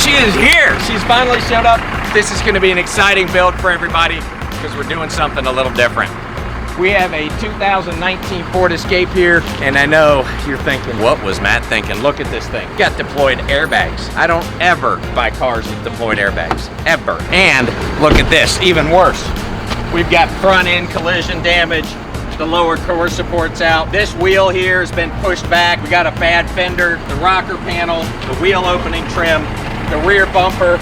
She is here. She's finally showed up. This is going to be an exciting build for everybody because we're doing something a little different. We have a 2019 Ford Escape here, and I know you're thinking, what was Matt thinking? Look at this thing. Got deployed airbags. I don't ever buy cars with deployed airbags, ever. And look at this, even worse. We've got front end collision damage. The lower core support's out. This wheel here has been pushed back. We got a bad fender, the rocker panel, the wheel opening trim, the rear bumper.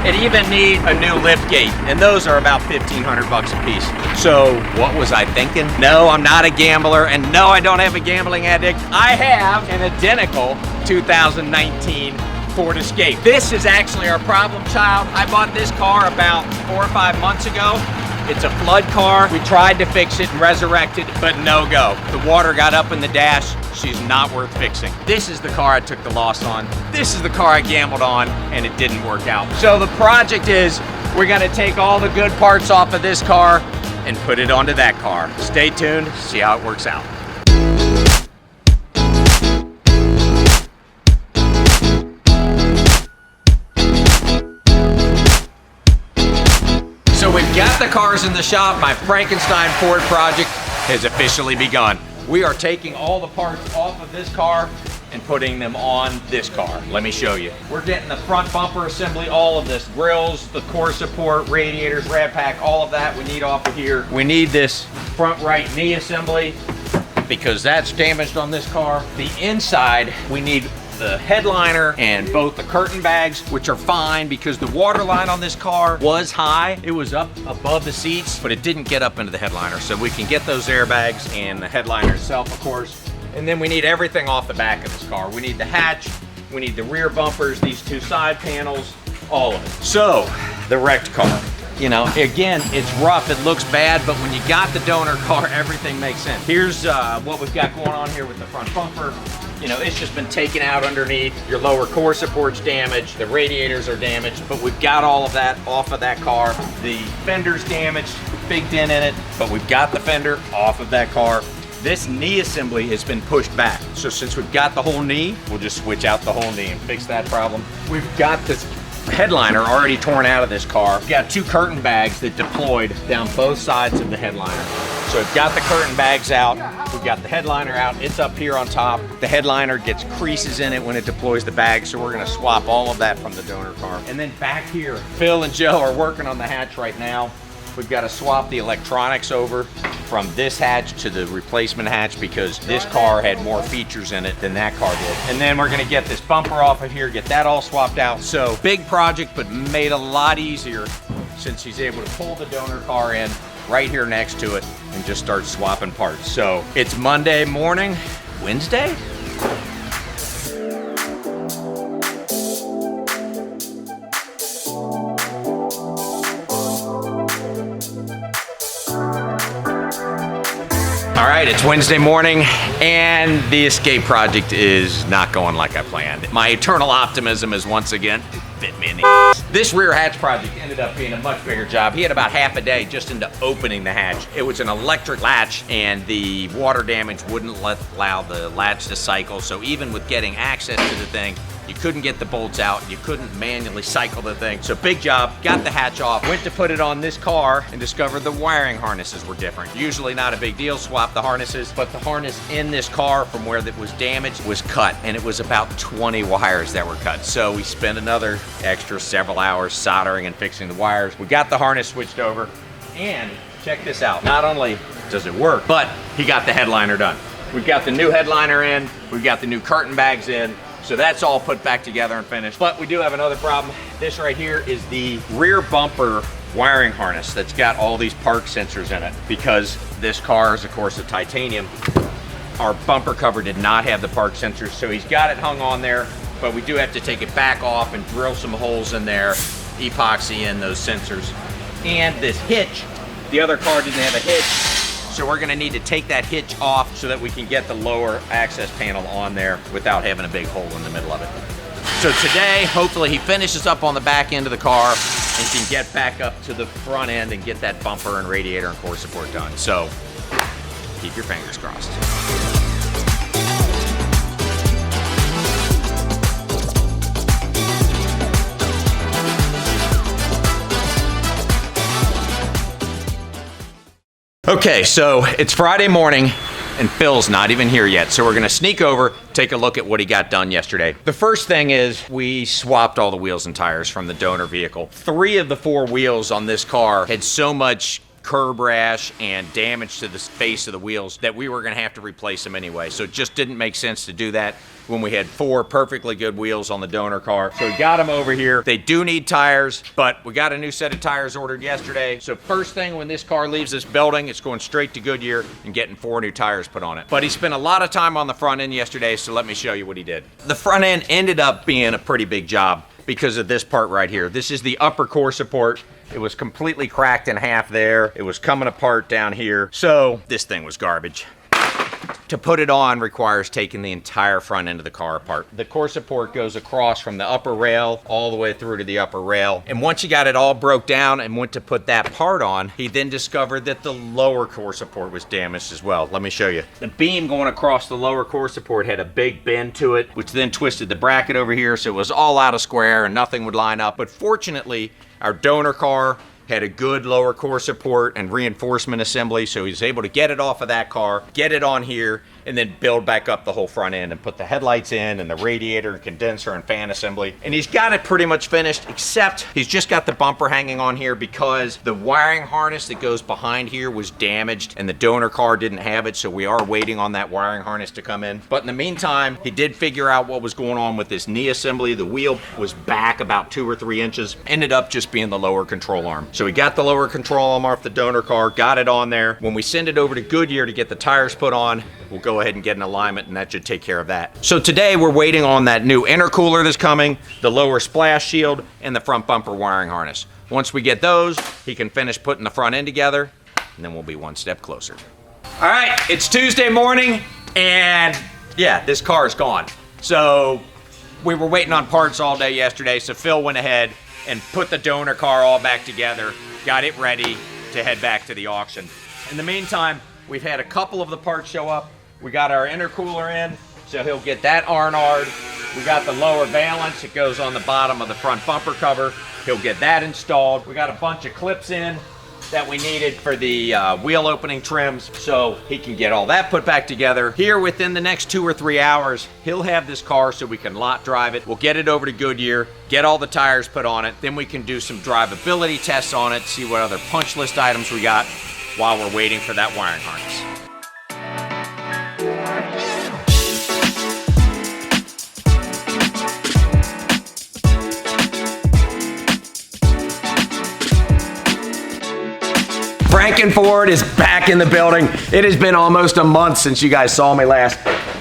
It even needs a new lift gate, and those are about 1,500 bucks a piece. So what was I thinking? No, I'm not a gambler, and no, I don't have a gambling addict. I have an identical 2019 Ford Escape. This is actually our problem child. I bought this car about 4 or 5 months ago. It's a flood car. We tried to fix it and resurrect it, but no go. The water got up in the dash. She's not worth fixing. This is the car I took the loss on. This is the car I gambled on, and it didn't work out. So the project is, we're gonna take all the good parts off of this car and put it onto that car. Stay tuned, see how it works out. So we've got the cars in the shop. My Frankenstein Ford project has officially begun. We are taking all the parts off of this car and putting them on this car. Let me show you. We're getting the front bumper assembly, all of this, grills, the core support, radiators, rad pack, all of that we need off of here. We need this front right knee assembly because that's damaged on this car. The inside, we need the headliner and both the curtain bags, which are fine because the water line on this car was high. It was up above the seats, but it didn't get up into the headliner. So we can get those airbags and the headliner itself, of course. And then we need everything off the back of this car. We need the hatch, we need the rear bumpers, these two side panels, all of it. So, the wrecked car. You know, again, it's rough, it looks bad, but when you got the donor car, everything makes sense. Here's what we've got going on here with the front bumper. You know, it's just been taken out underneath. Your lower core support's damaged, the radiators are damaged, but we've got all of that off of that car. The fender's damaged, big dent in it, but we've got the fender off of that car. This knee assembly has been pushed back. So since we've got the whole knee, we'll just switch out the whole knee and fix that problem. We've got this headliner already torn out of this car. We've got two curtain bags that deployed down both sides of the headliner. So we've got the curtain bags out, we've got the headliner out, it's up here on top. The headliner gets creases in it when it deploys the bag, so we're gonna swap all of that from the donor car. And then back here, Phil and Joe are working on the hatch right now. We've got to swap the electronics over from this hatch to the replacement hatch because this car had more features in it than that car did. And then we're gonna get this bumper off of here, get that all swapped out. So big project, but made a lot easier since he's able to pull the donor car in right here next to it and just start swapping parts. So it's Monday morning, Wednesday? All right, it's Wednesday morning, and the Escape project is not going like I planned. My eternal optimism is once again bit me in the ass. This rear hatch project ended up being a much bigger job. He had about half a day just into opening the hatch. It was an electric latch, and the water damage wouldn't allow the latch to cycle, so even with getting access to the thing, you couldn't get the bolts out, you couldn't manually cycle the thing. So big job, got the hatch off, went to put it on this car and discovered the wiring harnesses were different. Usually not a big deal, swap the harnesses, but the harness in this car from where that was damaged was cut, and it was about 20 wires that were cut. So we spent another extra several hours soldering and fixing the wires. We got the harness switched over, and check this out. Not only does it work, but he got the headliner done. We've got the new headliner in, we've got the new curtain bags in, so that's all put back together and finished. But we do have another problem. This right here is the rear bumper wiring harness that's got all these park sensors in it. Because this car is, of course, a titanium, our bumper cover did not have the park sensors, so he's got it hung on there, but we do have to take it back off and drill some holes in there, epoxy in those sensors. And this hitch, the other car didn't have a hitch, so we're gonna need to take that hitch off so that we can get the lower access panel on there without having a big hole in the middle of it. So today, hopefully he finishes up on the back end of the car and can get back up to the front end and get that bumper and radiator and core support done. So keep your fingers crossed. Okay, so it's Friday morning and Phil's not even here yet. So we're gonna sneak over, take a look at what he got done yesterday. The first thing is we swapped all the wheels and tires from the donor vehicle. 3 of the 4 wheels on this car had so much curb rash and damage to the face of the wheels that we were gonna have to replace them anyway. So it just didn't make sense to do that when we had 4 perfectly good wheels on the donor car. So we got them over here. They do need tires, but we got a new set of tires ordered yesterday. So first thing when this car leaves this building, it's going straight to Goodyear and getting 4 new tires put on it. But he spent a lot of time on the front end yesterday, so let me show you what he did. The front end ended up being a pretty big job because of this part right here. This is the upper core support. It was completely cracked in half there. It was coming apart down here. So this thing was garbage. To put it on requires taking the entire front end of the car apart. The core support goes across from the upper rail all the way through to the upper rail. And once you got it all broke down and went to put that part on, he then discovered that the lower core support was damaged as well. Let me show you. The beam going across the lower core support had a big bend to it, which then twisted the bracket over here, so it was all out of square and nothing would line up. But fortunately, our donor car had a good lower core support and reinforcement assembly, so he was able to get it off of that car, get it on here, and then build back up the whole front end and put the headlights in and the radiator and condenser and fan assembly. And he's got it pretty much finished, except he's just got the bumper hanging on here because the wiring harness that goes behind here was damaged and the donor car didn't have it, so we are waiting on that wiring harness to come in. But in the meantime, he did figure out what was going on with this knee assembly. The wheel was back about 2 or 3 inches, ended up just being the lower control arm. So we got the lower control arm off the donor car, got it on there. When we send it over to Goodyear to get the tires put on, we'll go ahead and get an alignment and that should take care of that. So today we're waiting on that new intercooler that's coming, the lower splash shield, and the front bumper wiring harness. Once we get those, he can finish putting the front end together, and then we'll be one step closer. All right, it's Tuesday morning, and yeah, this car is gone. So we were waiting on parts all day yesterday, so Phil went ahead and put the donor car all back together, got it ready to head back to the auction. In the meantime, we've had a couple of the parts show up. We got our intercooler in, so he'll get that R&R'd. We got the lower valance. It goes on the bottom of the front bumper cover. He'll get that installed. We got a bunch of clips in that we needed for the wheel opening trims, so he can get all that put back together. Here within the next 2 or 3 hours, he'll have this car so we can lot drive it. We'll get it over to Goodyear, get all the tires put on it, then we can do some drivability tests on it, see what other punch list items we got while we're waiting for that wiring harness. Frankenford is back in the building. It has been almost a month since you guys saw me last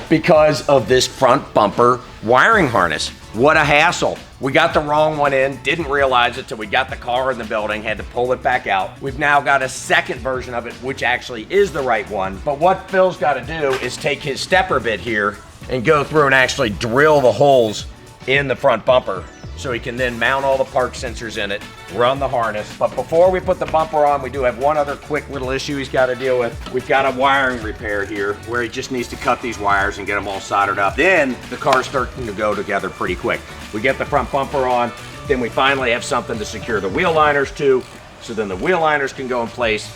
because of this front bumper wiring harness. What a hassle. We got the wrong one in, didn't realize it till we got the car in the building, had to pull it back out. We've now got a second version of it, which actually is the right one. But what Phil's got to do is take his stepper bit here and go through and actually drill the holes in the front bumper so he can then mount all the park sensors in it, run the harness. But before we put the bumper on, we do have one other quick little issue he's got to deal with. We've got a wiring repair here where he just needs to cut these wires and get them all soldered up. Then the car's starting to go together pretty quick. We get the front bumper on, then we finally have something to secure the wheel liners to, so then the wheel liners can go in place,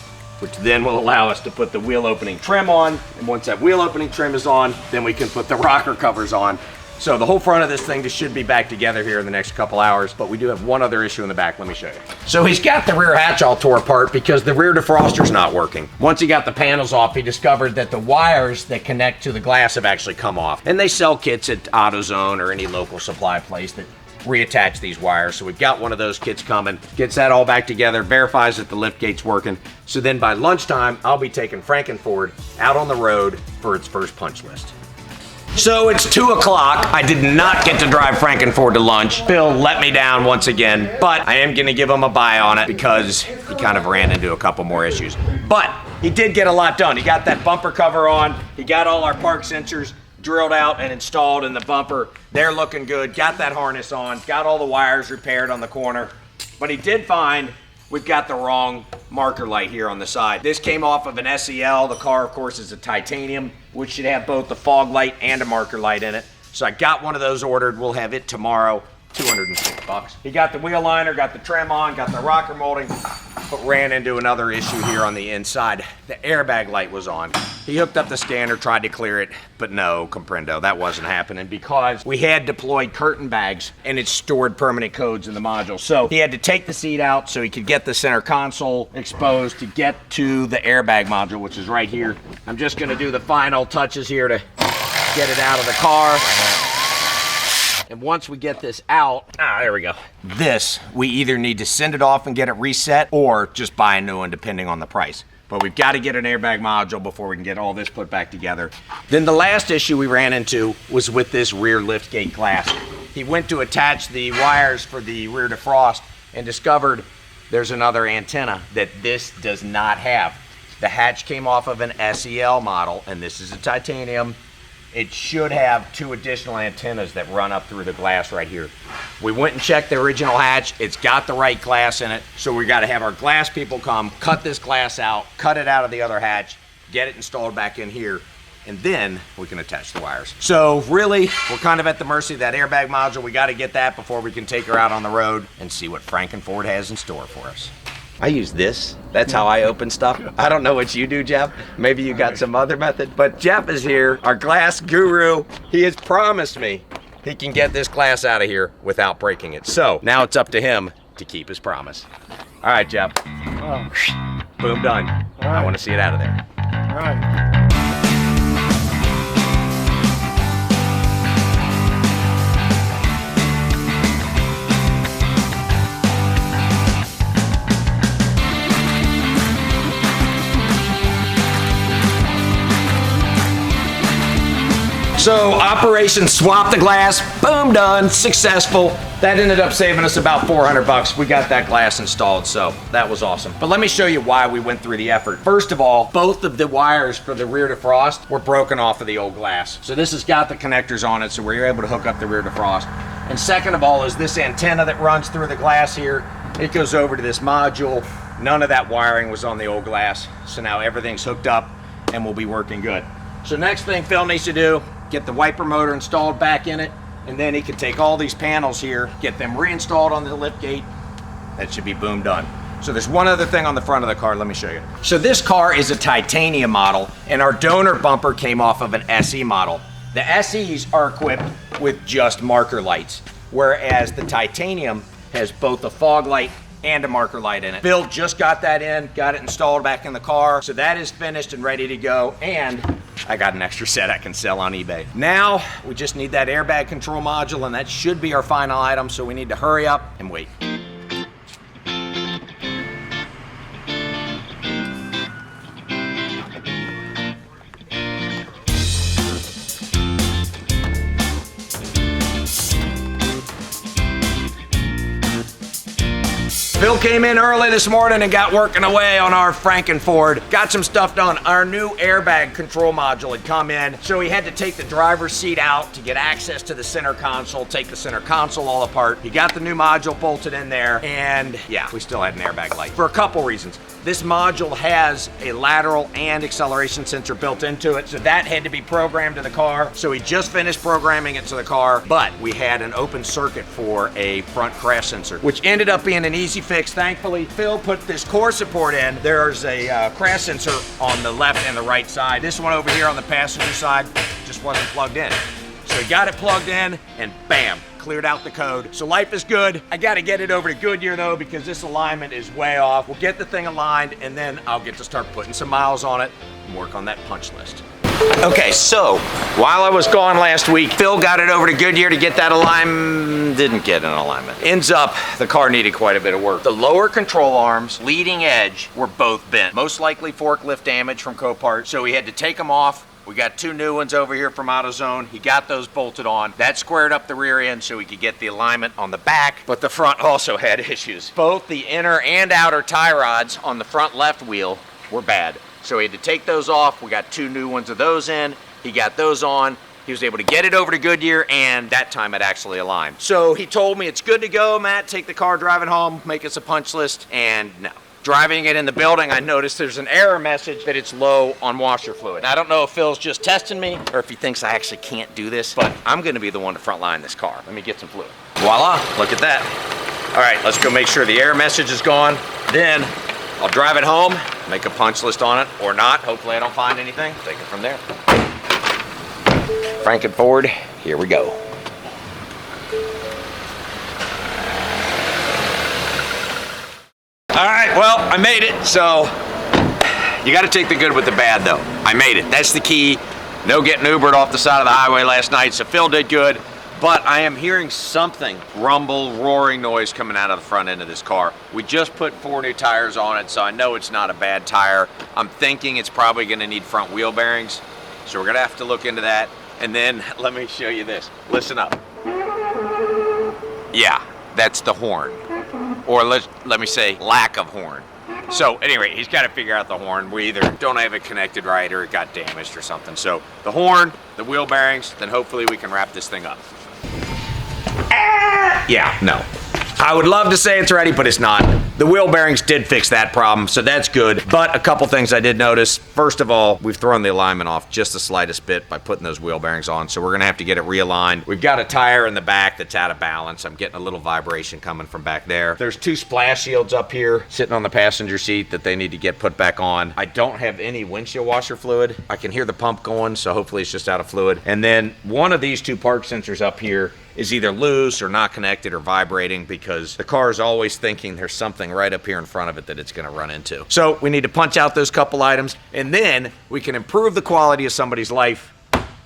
which then will allow us to put the wheel opening trim on. And once that wheel opening trim is on, then we can put the rocker covers on. So the whole front of this thing just should be back together here in the next couple hours, but we do have one other issue in the back. Let me show you. So he's got the rear hatch all tore apart because the rear defroster's not working. Once he got the panels off, he discovered that the wires that connect to the glass have actually come off. And they sell kits at AutoZone or any local supply place that reattach these wires. So we've got one of those kits coming, gets that all back together, verifies that the lift gate's working. So then by lunchtime, I'll be taking Frankenford out on the road for its first punch list. So it's 2 o'clock. I did not get to drive Frankenford to lunch. Phil let me down once again, but I am gonna give him a buy on it because he kind of ran into a couple more issues. But he did get a lot done. He got that bumper cover on. He got all our park sensors drilled out and installed in the bumper. They're looking good. Got that harness on. Got all the wires repaired on the corner. But he did find we've got the wrong marker light here on the side. This came off of an SEL. The car, of course, is a titanium, which should have both the fog light and a marker light in it. So I got one of those ordered. We'll have it tomorrow, $206. He got the wheel liner, got the trim on, got the rocker molding. but ran into another issue here on the inside. The airbag light was on. He hooked up the scanner, tried to clear it, but no, comprendo, that wasn't happening because we had deployed curtain bags and it stored permanent codes in the module. So he had to take the seat out so he could get the center console exposed to get to the airbag module, which is right here. I'm just gonna do the final touches here to get it out of the car. And once we get this out, there we go. This, we either need to send it off and get it reset or just buy a new one depending on the price. But we've got to get an airbag module before we can get all this put back together. Then the last issue we ran into was with this rear liftgate glass. He went to attach the wires for the rear defrost and discovered there's another antenna that this does not have. The hatch came off of an SEL model, and this is a titanium. It should have 2 additional antennas that run up through the glass right here. We went and checked the original hatch. It's got the right glass in it. So we got to have our glass people come, cut this glass out, cut it out of the other hatch, get it installed back in here, and then we can attach the wires. So really, we're kind of at the mercy of that airbag module. We got to get that before we can take her out on the road and see what Frankenford has in store for us. I use this. That's how I open stuff. I don't know what you do, Jeff. Maybe you got some other method. But Jeff is here, our glass guru. He has promised me he can get this glass out of here without breaking it. So now it's up to him to keep his promise. All right, Jeff. Oh. Boom, done. Right. I want to see it out of there. All right. So Operation Swap the Glass, boom, done, successful. That ended up saving us about 400 bucks. We got that glass installed, so that was awesome. But let me show you why we went through the effort. First of all, both of the wires for the rear defrost were broken off of the old glass. So this has got the connectors on it, so we're able to hook up the rear defrost. And second of all is this antenna that runs through the glass here. It goes over to this module. None of that wiring was on the old glass. So now everything's hooked up and we'll be working good. So next thing Phil needs to do, get the wiper motor installed back in it, and then he can take all these panels here, get them reinstalled on the lift gate. That should be boom done. So there's one other thing on the front of the car, let me show you. So this car is a titanium model, and our donor bumper came off of an SE model. The SEs are equipped with just marker lights, whereas the titanium has both a fog light and a marker light in it. Bill just got that in, got it installed back in the car, so that is finished and ready to go, and I got an extra set I can sell on eBay. Now, we just need that airbag control module, and that should be our final item, so we need to hurry up and wait. Phil came in early this morning and got working away on our Frankenford. Got some stuff done. Our new airbag control module had come in, so he had to take the driver's seat out to get access to the center console, take the center console all apart. He got the new module bolted in there, and yeah, we still had an airbag light for a couple reasons. This module has a lateral and acceleration sensor built into it, so that had to be programmed to the car. So he just finished programming it to the car, but we had an open circuit for a front crash sensor, which ended up being an easy fix. Thankfully, Phil put this core support in. There's a crash sensor on the left and the right side. This one over here on the passenger side just wasn't plugged in. So he got it plugged in, and bam, cleared out the code. So life is good. I gotta get it over to Goodyear though, because this alignment is way off. We'll get the thing aligned, and then I'll get to start putting some miles on it and work on that punch list. Okay, so while I was gone last week, Phil got it over to Goodyear to get that alignment. Didn't get an alignment. Ends up, the car needed quite a bit of work. The lower control arms, leading edge, were both bent. Most likely forklift damage from Copart, so we had to take them off. We got 2 new ones over here from AutoZone. He got those bolted on. That squared up the rear end so we could get the alignment on the back, but the front also had issues. Both the inner and outer tie rods on the front left wheel were bad. So he had to take those off. We got 2 new ones of those in. He got those on. He was able to get it over to Goodyear, and that time it actually aligned. So he told me, it's good to go, Matt. Take the car driving home, make us a punch list, and no. Driving it in the building, I noticed there's an error message that it's low on washer fluid. I don't know if Phil's just testing me or if he thinks I actually can't do this, but I'm gonna be the one to front line this car. Let me get some fluid. Voila, look at that. All right, let's go make sure the error message is gone. Then I'll drive it home, make a punch list on it, or not. Hopefully I don't find anything. Take it from there. Frankenford, here we go. All right, well, I made it. So you got to take the good with the bad, though. I made it. That's the key. No getting Ubered off the side of the highway last night, so Phil did good. But I am hearing something, rumble, roaring noise coming out of the front end of this car. We just put 4 new tires on it, so I know it's not a bad tire. I'm thinking it's probably going to need front wheel bearings, so we're going to have to look into that. And then let me show you this. Listen up. Yeah, that's the horn. Or let me say lack of horn. So anyway, he's got to figure out the horn. We either don't have it connected right or it got damaged or something. So the horn, the wheel bearings, then hopefully we can wrap this thing up. Yeah, no. I would love to say it's ready, but it's not. The wheel bearings did fix that problem, so that's good. But a couple things I did notice. First of all, we've thrown the alignment off just the slightest bit by putting those wheel bearings on, so we're gonna have to get it realigned. We've got a tire in the back that's out of balance. I'm getting a little vibration coming from back there. There's 2 splash shields up here sitting on the passenger seat that they need to get put back on. I don't have any windshield washer fluid. I can hear the pump going, so hopefully it's just out of fluid. And then one of these 2 park sensors up here is either loose or not connected or vibrating because the car is always thinking there's something right up here in front of it that it's gonna run into. So we need to punch out those couple items, and then we can improve the quality of somebody's life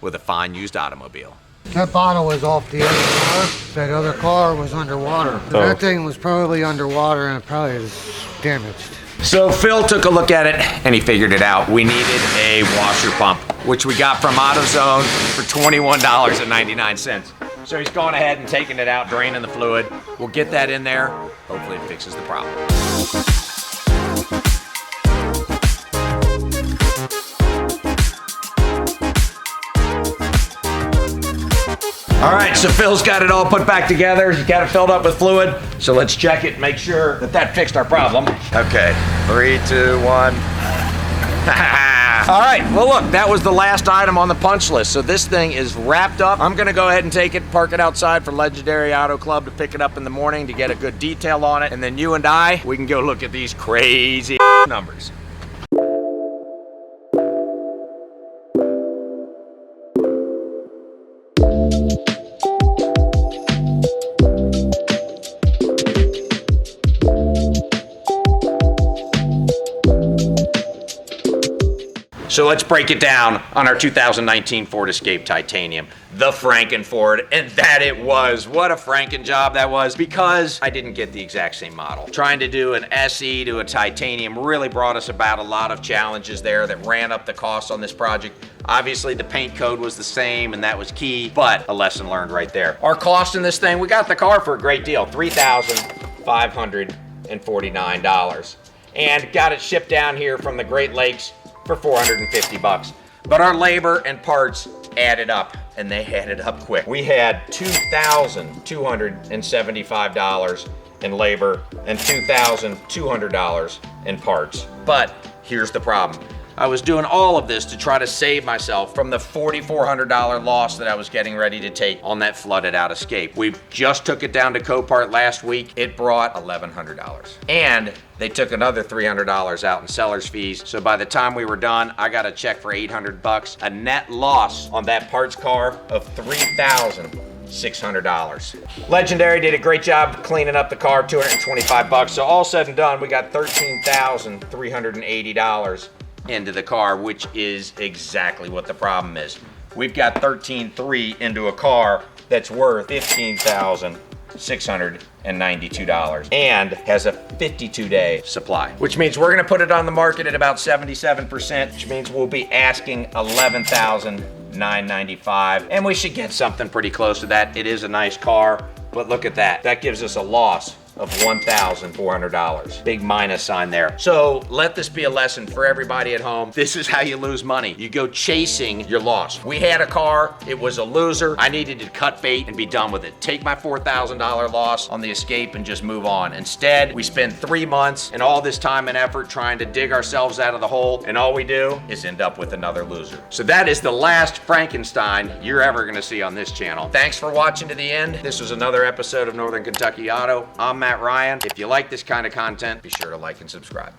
with a fine used automobile. That bottle was off the other car. That other car was underwater. Oh. That thing was probably underwater and it probably is damaged. So Phil took a look at it and he figured it out. We needed a washer pump, which we got from AutoZone for $21.99. So he's gone ahead and taken it out, draining the fluid. We'll get that in there. Hopefully it fixes the problem. All right, so Phil's got it all put back together. He's got it filled up with fluid. So let's check it and make sure that that fixed our problem. Okay, 3, 2, 1. All right, well look, that was the last item on the punch list. So this thing is wrapped up. I'm gonna go ahead and take it, park it outside for Legendary Auto Club to pick it up in the morning to get a good detail on it. And then you and I, we can go look at these crazy numbers. So let's break it down on our 2019 Ford Escape Titanium, the Frankenford, and that it was. What a Franken job that was, because I didn't get the exact same model. Trying to do an SE to a Titanium really brought us about a lot of challenges there that ran up the cost on this project. Obviously the paint code was the same and that was key, but a lesson learned right there. Our cost in this thing, we got the car for a great deal, $3,549, and got it shipped down here from the Great Lakes for $450. But our labor and parts added up, and they added up quick. We had $2,275 in labor and $2,200 in parts. But here's the problem. I was doing all of this to try to save myself from the $4,400 loss that I was getting ready to take on that flooded out Escape. We just took it down to Copart last week. It brought $1,100. And they took another $300 out in seller's fees. So by the time we were done, I got a check for $800, a net loss on that parts car of $3,600. Legendary did a great job cleaning up the car, $225. So all said and done, we got $13,380 into the car, which is exactly what the problem is. We've got $13,300 into a car that's worth $15,692 and has a 52-day supply, which means we're gonna put it on the market at about 77%, which means we'll be asking $11,995, and we should get something pretty close to that. It is a nice car, but look at that. That gives us a loss of $1,400. Big minus sign there. So let this be a lesson for everybody at home. This is how you lose money. You go chasing your loss. We had a car, it was a loser. I needed to cut bait and be done with it. Take my $4,000 loss on the Escape and just move on. Instead, we spend 3 months and all this time and effort trying to dig ourselves out of the hole, and all we do is end up with another loser. So that is the last Frankenstein you're ever gonna see on this channel. Thanks for watching to the end. This was another episode of Northern Kentucky Auto. I'm Matt Ryan. If you like this kind of content, be sure to like and subscribe.